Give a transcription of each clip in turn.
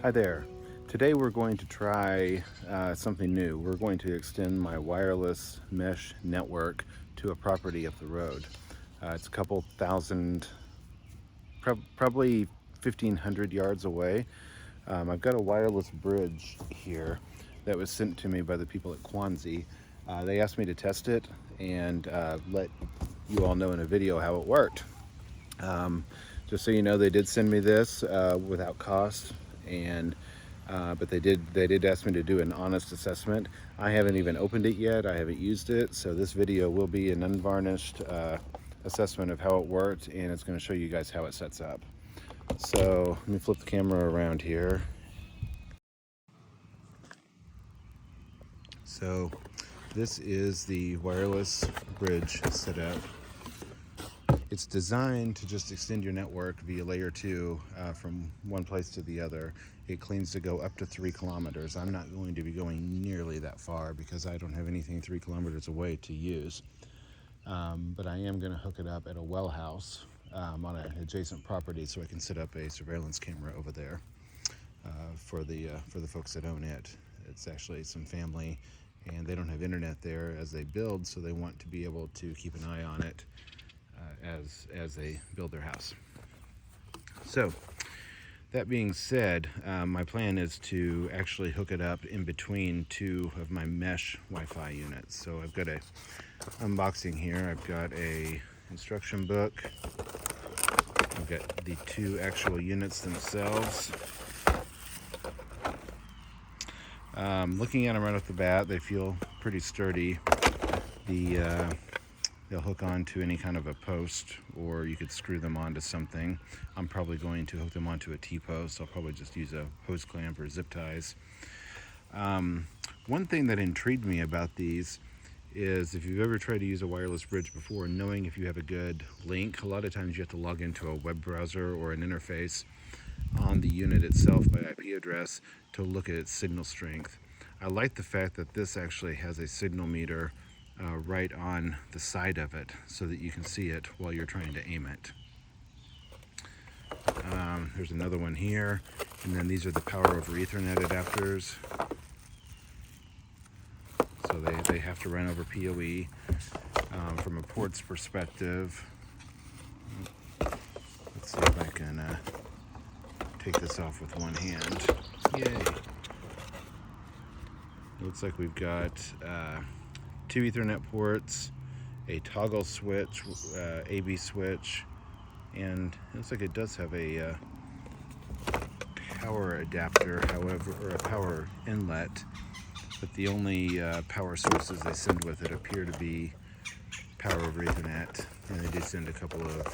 Hi there. Today we're going to try something new. We're going to extend my wireless mesh network to a property up the road. It's a couple thousand, probably 1,500 yards away. I've got a wireless bridge here that was sent to me by the people at Quanzi. They asked me to test it and let you all know in a video how it worked. Just so you know, they did send me this without cost, and but they did ask me to do an honest assessment. I haven't even opened it yet. I haven't used it, so this video will be an unvarnished assessment of how it worked, and it's going to show you guys how it sets up. So let me flip the camera around here. So this is the wireless bridge setup. It's designed to just extend your network via layer 2 from one place to the other. It claims to go up to 3 kilometers. I'm not going to be going nearly that far because I don't have anything 3 kilometers away to use. But I am going to hook it up at a well house on an adjacent property so I can set up a surveillance camera over there for the folks that own it. It's actually some family, and they don't have internet there as they build, so they want to be able to keep an eye on it as they build their house. So that being said, my plan is to actually hook it up in between two of my Mesh Wi-Fi units. So I've got a unboxing here. I've got a instruction book. I've got the two actual units themselves. Looking at them right off the bat, they feel pretty sturdy. They'll hook on to any kind of a post, or you could screw them onto something. I'm probably going to hook them onto a T-post. I'll probably just use a hose clamp or zip ties. One thing that intrigued me about these is if you've ever tried to use a wireless bridge before, knowing if you have a good link, a lot of times you have to log into a web browser or an interface on the unit itself by IP address to look at its signal strength. I like the fact that this actually has a signal meter right on the side of it so that you can see it while you're trying to aim it. There's another one here, and then these are the power over Ethernet adapters. So they have to run over PoE. From a ports perspective, let's see if I can take this off with one hand. Yay! Looks like we've got 2 Ethernet ports, a toggle switch, AB switch, and it looks like it does have a power adapter, however, or a power inlet, but the only power sources they send with it appear to be power over Ethernet, and they do send a couple of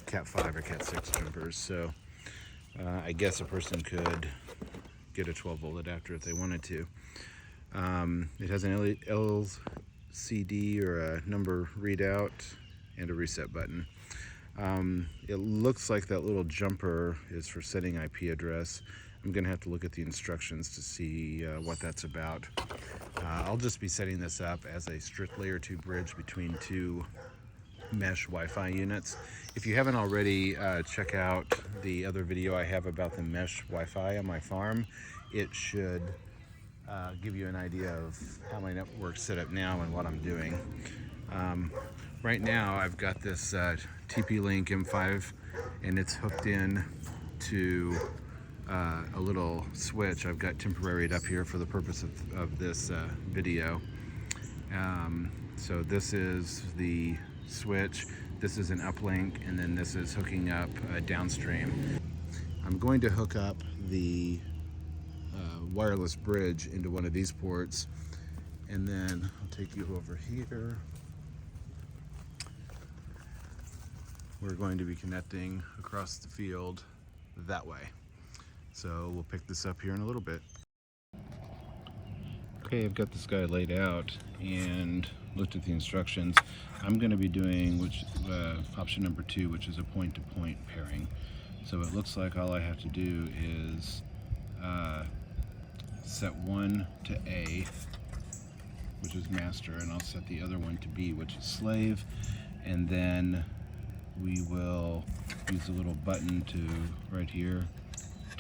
Cat 5 or Cat 6 jumpers, so I guess a person could get a 12-volt adapter if they wanted to. It has an LCD or a number readout and a reset button. It looks like that little jumper is for setting IP address. I'm going to have to look at the instructions to see what that's about. I'll just be setting this up as a strict layer 2 bridge between two Mesh Wi-Fi units. If you haven't already, check out the other video I have about the Mesh Wi-Fi on my farm. It should give you an idea of how my network's set up now and what I'm doing. Right now I've got this TP-Link M5, and it's hooked in to a little switch I've got temporaried up here for the purpose of this video. So this is the switch, this is an uplink, and then this is hooking up downstream. I'm going to hook up the wireless bridge into one of these ports, and then I'll take you over here. We're going to be connecting across the field that way. So we'll pick this up here in a little bit. Okay, I've got this guy laid out and looked at the instructions. I'm going to be doing option number 2, which is a point-to-point pairing. So it looks like all I have to do is set one to A, which is master, and I'll set the other one to B, which is slave, and then we will use a little button to right here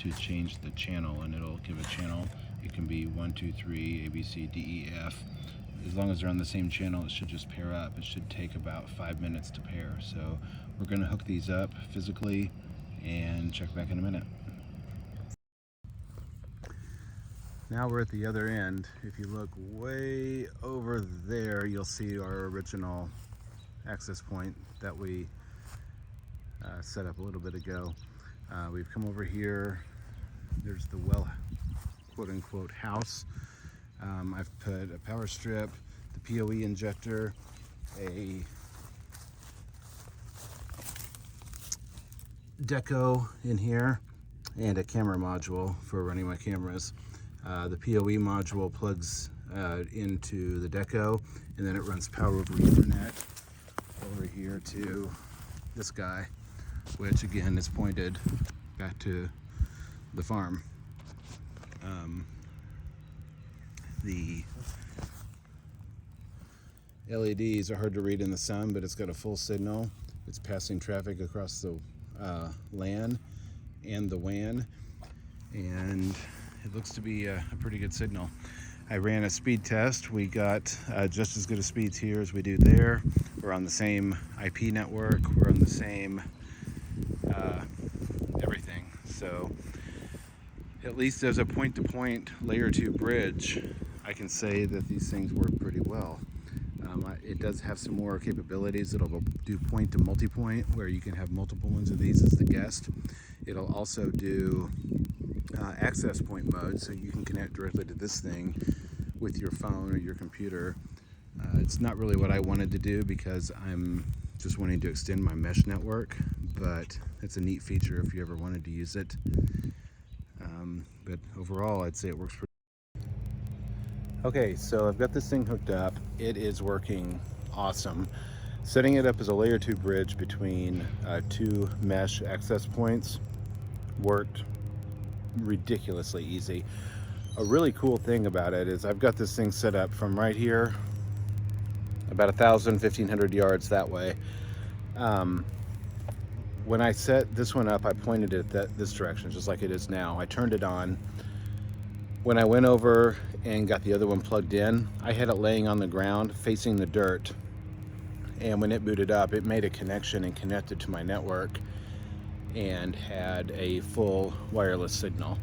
to change the channel, and it'll give a channel. It can be 1, 2, 3, A, B, C, D, E, F. As long as they're on the same channel, it should just pair up. It should take about 5 minutes to pair. So we're going to hook these up physically and check back in a minute. Now we're at the other end. If you look way over there, you'll see our original access point that we set up a little bit ago. We've come over here. There's the well, quote-unquote, house. I've put a power strip, the PoE injector, a deco in here, and a camera module for running my cameras. The PoE module plugs into the deco, and then it runs power over Ethernet over here to this guy, which again is pointed back to the farm. The LEDs are hard to read in the sun, but it's got a full signal. It's passing traffic across the LAN and the WAN, and it looks to be a pretty good signal. I ran a speed test. We got just as good a speeds here as we do there. We're on the same IP network. We're on the same everything. So at least as a point-to-point layer 2 bridge, I can say that these things work pretty well. It does have some more capabilities. It'll do point to multi-point, where you can have multiple ones of these as the guest. It'll also do access point mode, so you can connect directly to this thing with your phone or your computer. It's not really what I wanted to do because I'm just wanting to extend my mesh network, but it's a neat feature if you ever wanted to use it. But overall, I'd say it works pretty. Okay, so I've got this thing hooked up. It is working awesome. Setting it up as a layer 2 bridge between 2 mesh access points worked ridiculously easy. A really cool thing about it is I've got this thing set up from right here, about 1,500 yards that way. When I set this one up, I pointed it this direction, just like it is now. I turned it on. When I went over and got the other one plugged in, I had it laying on the ground facing the dirt. And when it booted up, it made a connection and connected to my network and had a full wireless signal.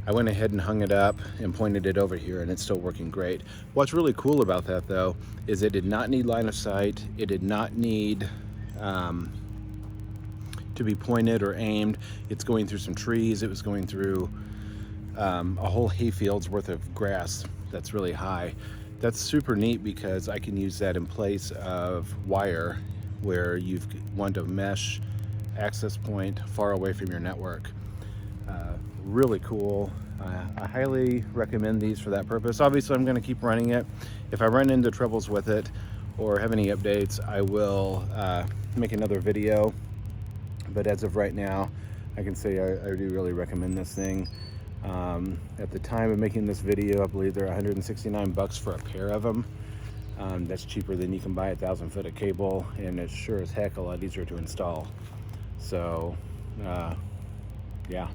I went ahead and hung it up and pointed it over here, and it's still working great. What's really cool about that, though, is it did not need line of sight. It did not need to be pointed or aimed. It's going through some trees. It was going through a whole hayfield's worth of grass that's really high. That's super neat because I can use that in place of wire, where you've want a mesh access point far away from your network. Really cool. I highly recommend these for that purpose. Obviously, I'm going to keep running it. If I run into troubles with it or have any updates, I will make another video. But as of right now, I can say I do really recommend this thing. At the time of making this video, I believe they're $169 for a pair of them. That's cheaper than you can buy 1,000 foot of cable, and it's sure as heck a lot easier to install. So, yeah.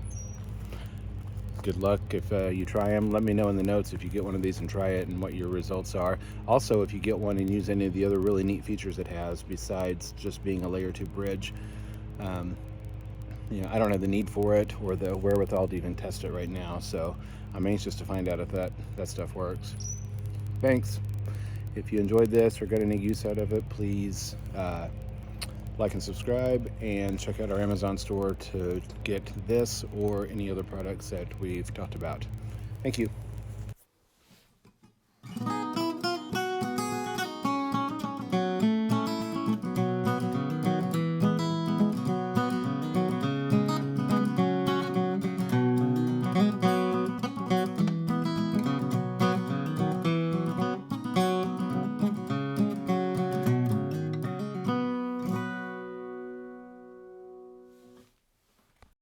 Good luck if you try them. Let me know in the notes if you get one of these and try it and what your results are. Also, if you get one and use any of the other really neat features it has besides just being a layer 2 bridge. You know, I don't have the need for it or the wherewithal to even test it right now, so I'm anxious to find out if that stuff works. Thanks. If you enjoyed this or got any use out of it, please like and subscribe, and check out our Amazon store to get this or any other products that we've talked about. Thank you.